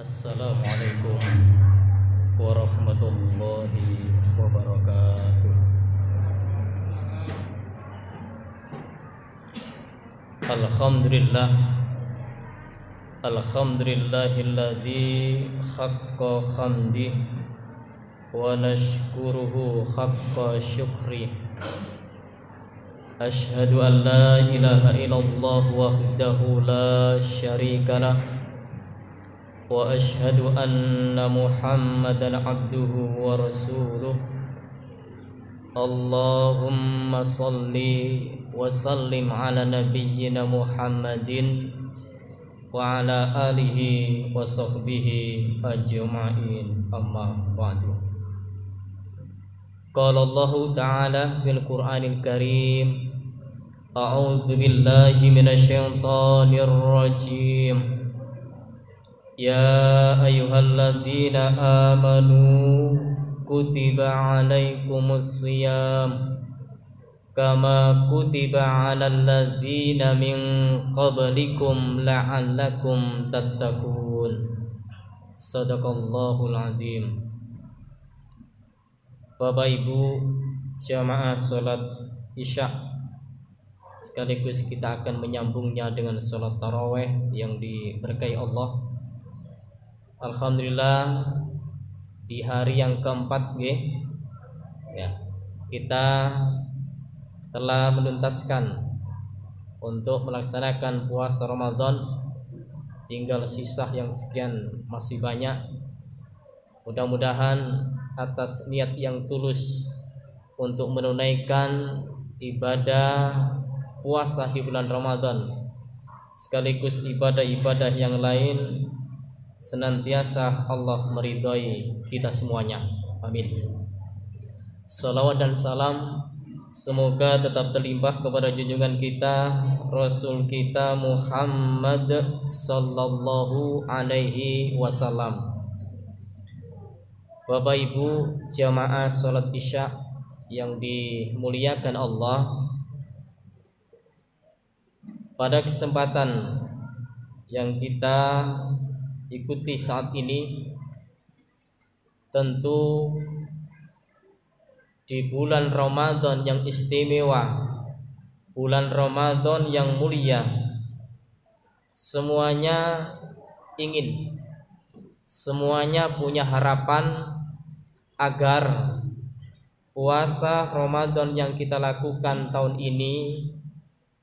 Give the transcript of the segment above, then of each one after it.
Assalamualaikum warahmatullahi wabarakatuh. Alhamdulillah, alhamdulillahilladzi haqqa hamdi wa nashkuruhu haqqa syukri. Ashhadu an la ilaha illallah wahdahu la syarika lah, wa ashhadu anna Muhammadan abduhu wa rasuluh. Allahumma salli wa sallim ala nabiyyina Muhammadin wa ala alihi wa sahbihi ajma'in, amma ba'du. Qala Allah ta'ala fil Qur'anil Karim, a'udzu billahi minasyaitonir rajim. Ya ayyuhalladzina amanu kutiba alaikumus shiyam kama kutiba alal ladzina min qablikum la'allakum tattaqun. Shadaqallahul azim. Bapak Ibu jamaah salat Isya, sekaligus kita akan menyambungnya dengan salat tarawih yang diberkahi Allah. Alhamdulillah, di hari yang keempat ya, kita telah menuntaskan untuk melaksanakan puasa Ramadan. Tinggal sisa yang sekian masih banyak. Mudah-mudahan atas niat yang tulus untuk menunaikan ibadah puasa di bulan Ramadan sekaligus ibadah-ibadah yang lain, senantiasa Allah meridhai kita semuanya. Amin. Salawat dan salam semoga tetap terlimpah kepada junjungan kita, Rasul kita Muhammad sallallahu alaihi wasallam. Bapak Ibu jamaah salat Isya yang dimuliakan Allah, pada kesempatan yang kita ikuti saat ini, tentu di bulan Ramadan yang istimewa, bulan Ramadan yang mulia, semuanya ingin, semuanya punya harapan agar puasa Ramadan yang kita lakukan tahun ini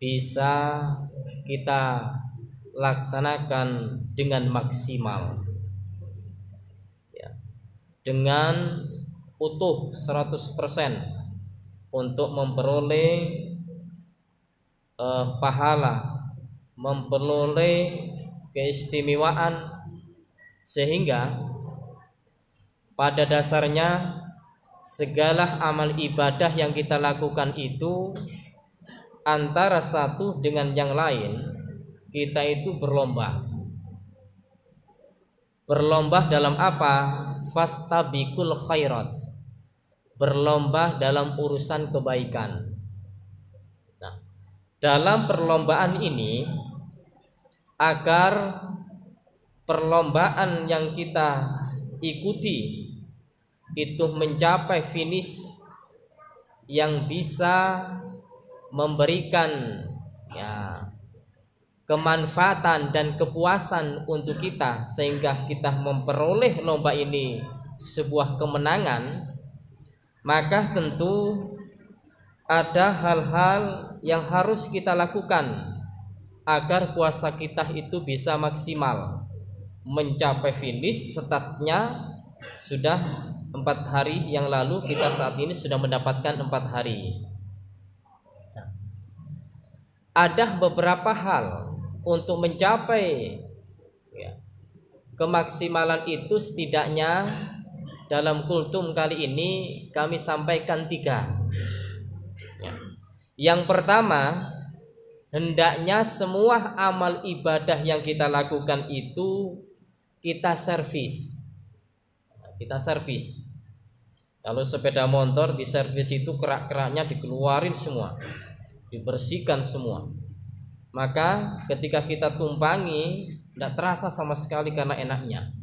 bisa kita laksanakan dengan maksimal, ya, dengan utuh 100% untuk memperoleh pahala, memperoleh keistimewaan, sehingga pada dasarnya segala amal ibadah yang kita lakukan itu antara satu dengan yang lain, kita itu berlomba. Berlomba dalam apa? Fastabiqul khairat. Berlomba dalam urusan kebaikan. Nah, dalam perlombaan ini, agar perlombaan yang kita ikuti itu mencapai finish yang bisa memberikan, ya, kemanfaatan dan kepuasan untuk kita, sehingga kita memperoleh lomba ini sebuah kemenangan, maka tentu ada hal-hal yang harus kita lakukan agar puasa kita itu bisa maksimal, mencapai finish. Startnya sudah 4 hari yang lalu, kita saat ini sudah mendapatkan 4 hari. Ada beberapa hal untuk mencapai, ya, kemaksimalan itu. Setidaknya dalam kultum kali ini kami sampaikan 3, ya. Yang pertama, hendaknya semua amal ibadah yang kita lakukan itu kita servis. Kita servis. Kalau sepeda motor di servis itu kerak-keraknya dikeluarin semua, dibersihkan semua. Maka ketika kita tumpangi tidak terasa sama sekali karena enaknya.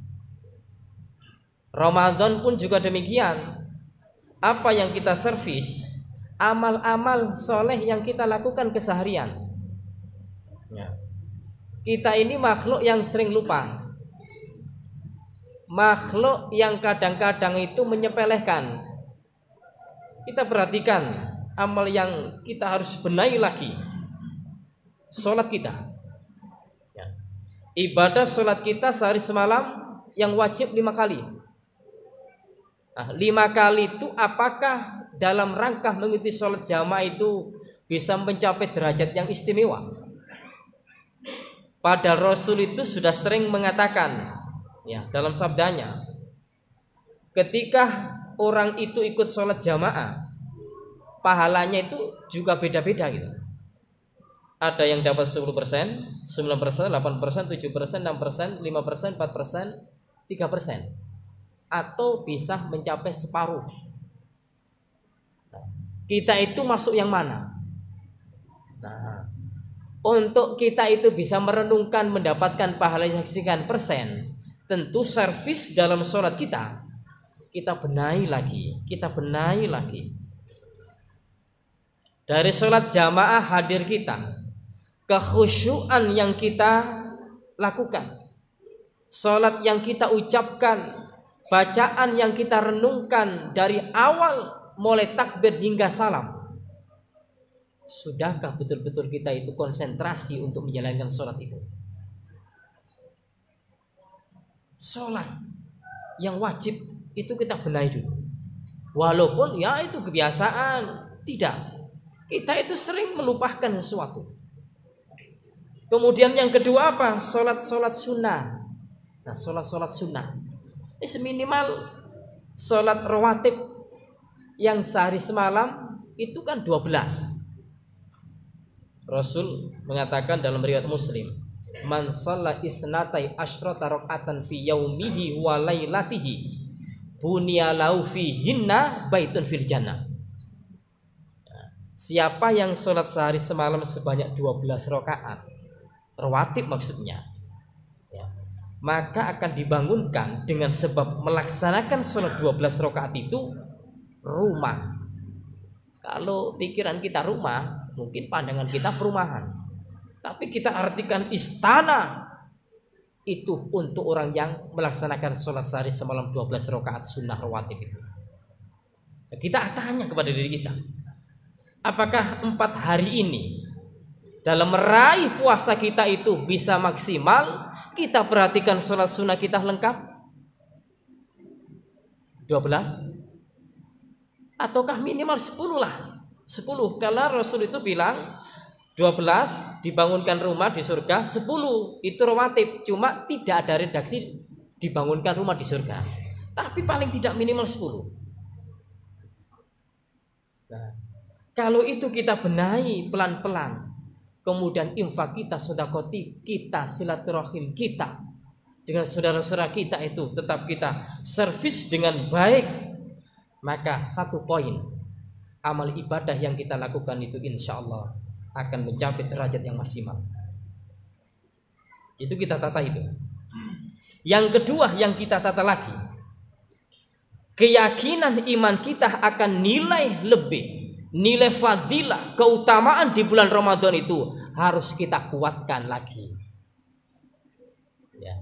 Ramadan pun juga demikian. Apa yang kita servis? Amal-amal soleh yang kita lakukan keseharian. Ya. Kita ini makhluk yang sering lupa, makhluk yang kadang-kadang itu menyepelekan. Kita perhatikan amal yang kita harus benahi lagi, sholat kita. Ya. Ibadah sholat kita sehari semalam yang wajib 5 kali. Nah, 5 kali itu apakah dalam rangka mengikuti sholat jamaah itu bisa mencapai derajat yang istimewa? Padahal Rasul itu sudah sering mengatakan, ya, dalam sabdanya, ketika orang itu ikut sholat jamaah, pahalanya itu juga beda-beda gitu. Ada yang dapat 10%, 9%, 8%, 7%, 6%, 5%, 4%, 3%, atau bisa mencapai separuh. Kita itu masuk yang mana? Nah, untuk kita itu bisa merenungkan mendapatkan pahala yang sekian persen, tentu servis dalam sholat kita benahi lagi, Dari sholat jamaah hadir kita, kekhusyuan yang kita lakukan, sholat yang kita ucapkan, bacaan yang kita renungkan dari awal mulai takbir hingga salam. Sudahkah betul-betul kita itu konsentrasi untuk menjalankan sholat itu? Sholat yang wajib itu kita benahi dulu. Walaupun ya itu kebiasaan, tidak. Kita itu sering melupakan sesuatu. Kemudian yang kedua apa? Sholat sunnah. Nah, sholat sunnah. Ini seminimal sholat rawatib yang sehari semalam itu kan 12. Rasul mengatakan dalam riwayat Muslim, man shalla isnatai asyrata rakaatan fi yaumihi wa lailatihi bunya lahu fihinna baitun fil jannah. Siapa yang sholat sehari semalam sebanyak 12 rakaat, rawatib maksudnya, ya, maka akan dibangunkan dengan sebab melaksanakan sholat 12 rakaat itu rumah. Kalau pikiran kita rumah, mungkin pandangan kita perumahan. Tapi kita artikan istana itu untuk orang yang melaksanakan sholat sehari semalam 12 rakaat sunnah rawatib itu. Kita tanya kepada diri kita, apakah 4 hari ini dalam meraih puasa kita itu bisa maksimal? Kita perhatikan sholat sunnah kita lengkap 12? Ataukah minimal 10 lah, 10. Karena Rasul itu bilang 12 dibangunkan rumah di surga, 10 itu rawatib. Cuma tidak ada redaksi dibangunkan rumah di surga, tapi paling tidak minimal 10. Nah, kalau itu kita benahi pelan-pelan, kemudian infak kita, sedekah kita, silaturahim kita dengan saudara-saudara kita itu tetap kita servis dengan baik, maka 1 poin amal ibadah yang kita lakukan itu insya Allah akan mencapai derajat yang maksimal. Itu kita tata itu. Yang kedua yang kita tata lagi, keyakinan iman kita akan nilai lebih, nilai fadilah, keutamaan di bulan Ramadan itu harus kita kuatkan lagi. Ya.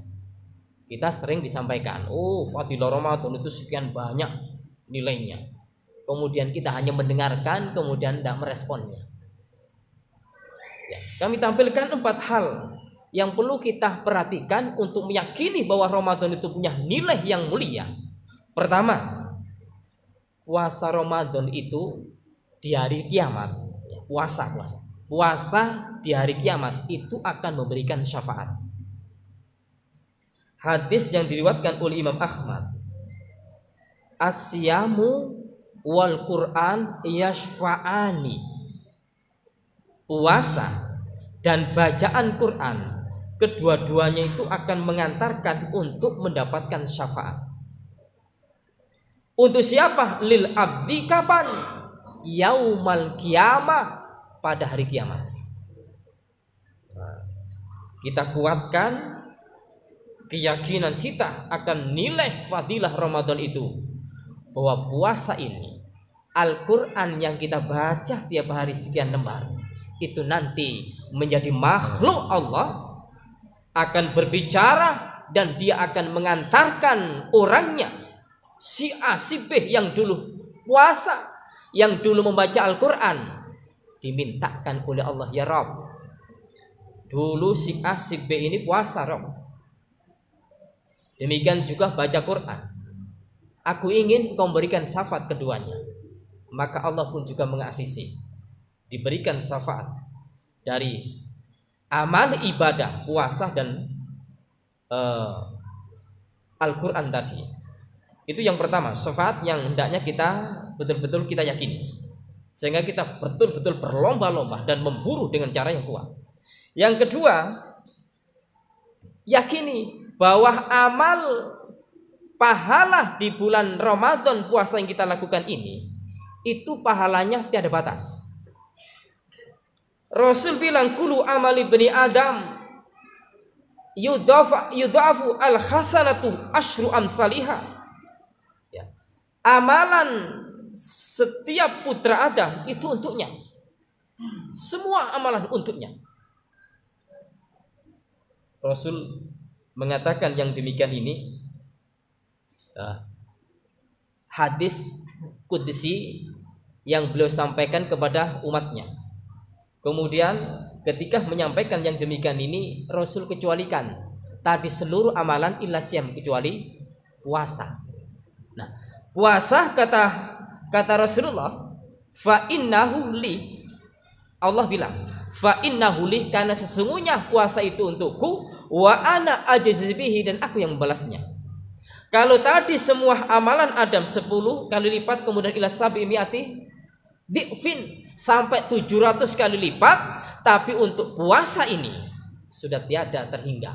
Kita sering disampaikan, fadilah Ramadan itu sekian banyak nilainya. Kemudian kita hanya mendengarkan, kemudian tidak meresponnya. Ya, kami tampilkan 4 hal yang perlu kita perhatikan untuk meyakini bahwa Ramadan itu punya nilai yang mulia. Pertama, puasa Ramadan itu di hari kiamat, ya, puasa di hari kiamat itu akan memberikan syafaat. Hadis yang diriwayatkan oleh Imam Ahmad, asyamu wal Quran yashfa'ani. Puasa dan bacaan Quran, kedua-duanya itu akan mengantarkan untuk mendapatkan syafaat. Untuk siapa? Lil abdi kapan? Yaumal qiyamah, pada hari kiamat. Kita kuatkan keyakinan kita akan nilai fadilah Ramadan itu, bahwa puasa ini, Al-Quran yang kita baca tiap hari sekian lembar, itu nanti menjadi makhluk Allah, akan berbicara dan dia akan mengantarkan orangnya, si A si B yang dulu puasa, yang dulu membaca Al-Quran, dimintakan oleh Allah, ya Rabb, dulu si A si B ini puasa Rabb, demikian juga baca Quran, aku ingin kau berikan syafaat keduanya. Maka Allah pun juga mengasisi, diberikan syafaat dari amal ibadah puasa dan Al-Quran tadi. Itu yang pertama, syafaat yang hendaknya kita betul-betul kita yakini, sehingga kita betul-betul berlomba-lomba dan memburu dengan cara yang kuat. Yang kedua, yakini bahwa amal pahala di bulan Ramadan puasa yang kita lakukan ini, itu pahalanya tiada batas. Rasul bilang, kulu amali bani Adam yudafu al hasanatu asyru amsalihah. Ya. Amalan setiap putra Adam itu untuknya. Semua amalan untuknya. Rasul mengatakan yang demikian ini hadis qudsi yang beliau sampaikan kepada umatnya. Kemudian ketika menyampaikan yang demikian ini, Rasul kecualikan tadi seluruh amalan illa siyam, kecuali puasa. Nah, puasa kata Rasulullah, fa innahu li, Allah bilang fa innahu li, karena sesungguhnya puasa itu untukku, wa ana ajzi bihi, dan aku yang membalasnya. Kalau tadi semua amalan Adam 10 kali lipat, kemudian ila sabi mi'ati di'fin, sampai 700 kali lipat, tapi untuk puasa ini sudah tiada terhingga,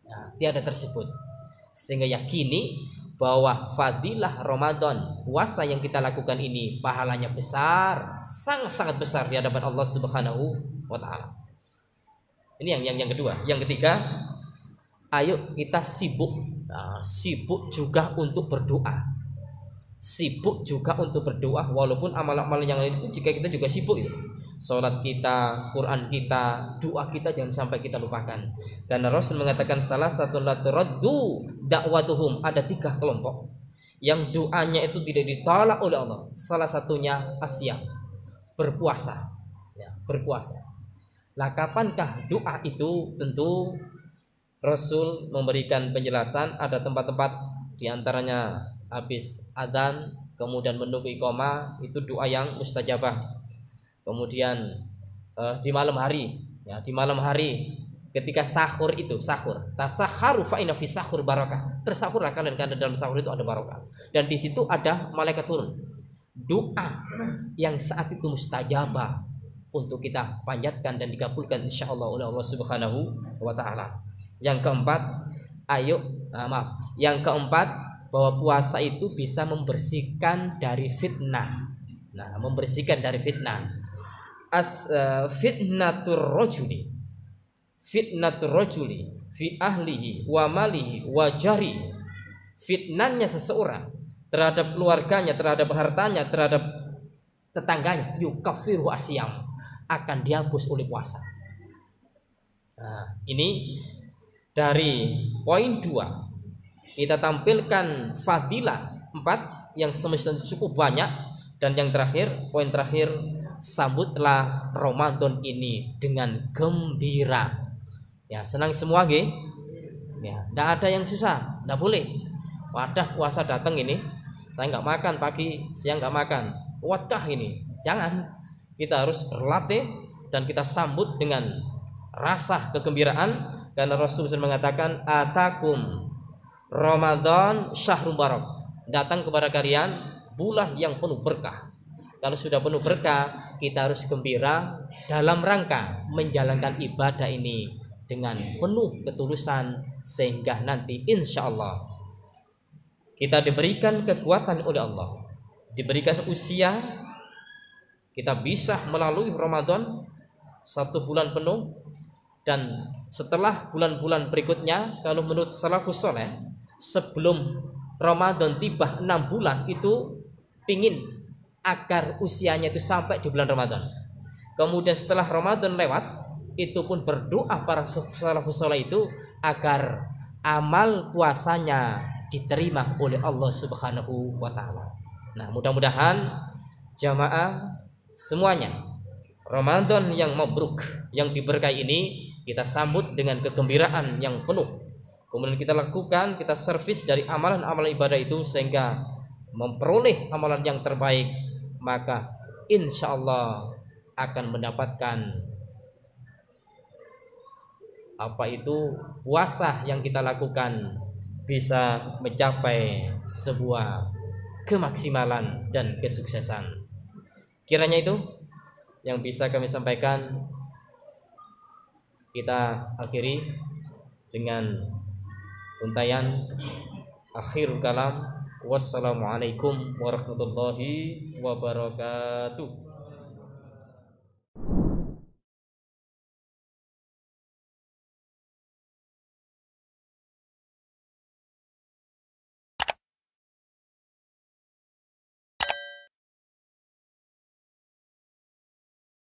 ya, tiada tersebut. Sehingga yakini bahwa fadilah Ramadan, puasa yang kita lakukan ini pahalanya besar, sangat-sangat besar di hadapan Allah Subhanahu wa taala. Ini yang kedua. Yang ketiga, ayo kita sibuk. Nah, sibuk juga untuk berdoa. Sibuk juga untuk berdoa, walaupun amal-amal yang lain itu jika kita juga sibuk itu. Salat kita, Quran kita, doa kita jangan sampai kita lupakan. Karena Rasul mengatakan salah satu la turaddu da'watuhum, ada 3 kelompok yang doanya itu tidak ditolak oleh Allah. Salah satunya asyam, berpuasa. Ya, berpuasa. Lah kapankah doa itu? Tentu Rasul memberikan penjelasan, ada tempat-tempat diantaranya habis adzan kemudian menunggu iqamah, itu doa yang mustajabah. Kemudian di malam hari, ya, di malam hari ketika sahur itu, sahur, tasahharu fa inna fi sahur barakah, tersahurlah kalian karena dalam sahur itu ada barakah, dan di situ ada malaikat turun. Doa yang saat itu mustajabah untuk kita panjatkan dan dikabulkan insyaallah oleh Allah Subhanahu wa taala. Yang keempat, yang keempat, bahwa puasa itu bisa membersihkan dari fitnah. Nah, membersihkan dari fitnah. Fitnatur rajuli fi ahlihi wa malihi wa jari. Fitnahnya seseorang terhadap keluarganya, terhadap hartanya, terhadap tetangganya, yukaffiru asyam, akan dihapus oleh puasa. Nah, ini dari poin 2 kita tampilkan fadilah 4 yang semestinya cukup banyak, dan yang terakhir, poin terakhir, sambutlah Ramadan ini dengan gembira. Ya, senang semua nggih. Ya, enggak ada yang susah, enggak boleh. Wadah puasa datang ini, saya enggak makan pagi, siang enggak makan. Kuatkah ini? Jangan. Kita harus berlatih dan kita sambut dengan rasa kegembiraan. Karena Rasulullah mengatakan, atakum Ramadan syahrul barak, datang kepada kalian bulan yang penuh berkah. Kalau sudah penuh berkah, kita harus gembira dalam rangka menjalankan ibadah ini dengan penuh ketulusan, sehingga nanti insya Allah kita diberikan kekuatan oleh Allah, diberikan usia, kita bisa melalui Ramadan 1 bulan penuh. Dan setelah bulan-bulan berikutnya, kalau menurut salafus saleh, sebelum Ramadan tiba 6 bulan itu pingin agar usianya itu sampai di bulan Ramadan. Kemudian setelah Ramadan lewat, itu pun berdoa para salafus saleh itu agar amal puasanya diterima oleh Allah Subhanahu wa taala. Nah, mudah-mudahan jamaah semuanya Ramadan yang mabruk, yang diberkahi ini kita sambut dengan kegembiraan yang penuh. Kemudian kita lakukan, kita servis dari amalan-amalan ibadah itu sehingga memperoleh amalan yang terbaik, maka insya Allah akan mendapatkan puasa yang kita lakukan bisa mencapai sebuah kemaksimalan dan kesuksesan. Kiranya itu yang bisa kami sampaikan. Kita akhiri dengan untayan akhirul kalam. Wassalamualaikum warahmatullahi wabarakatuh.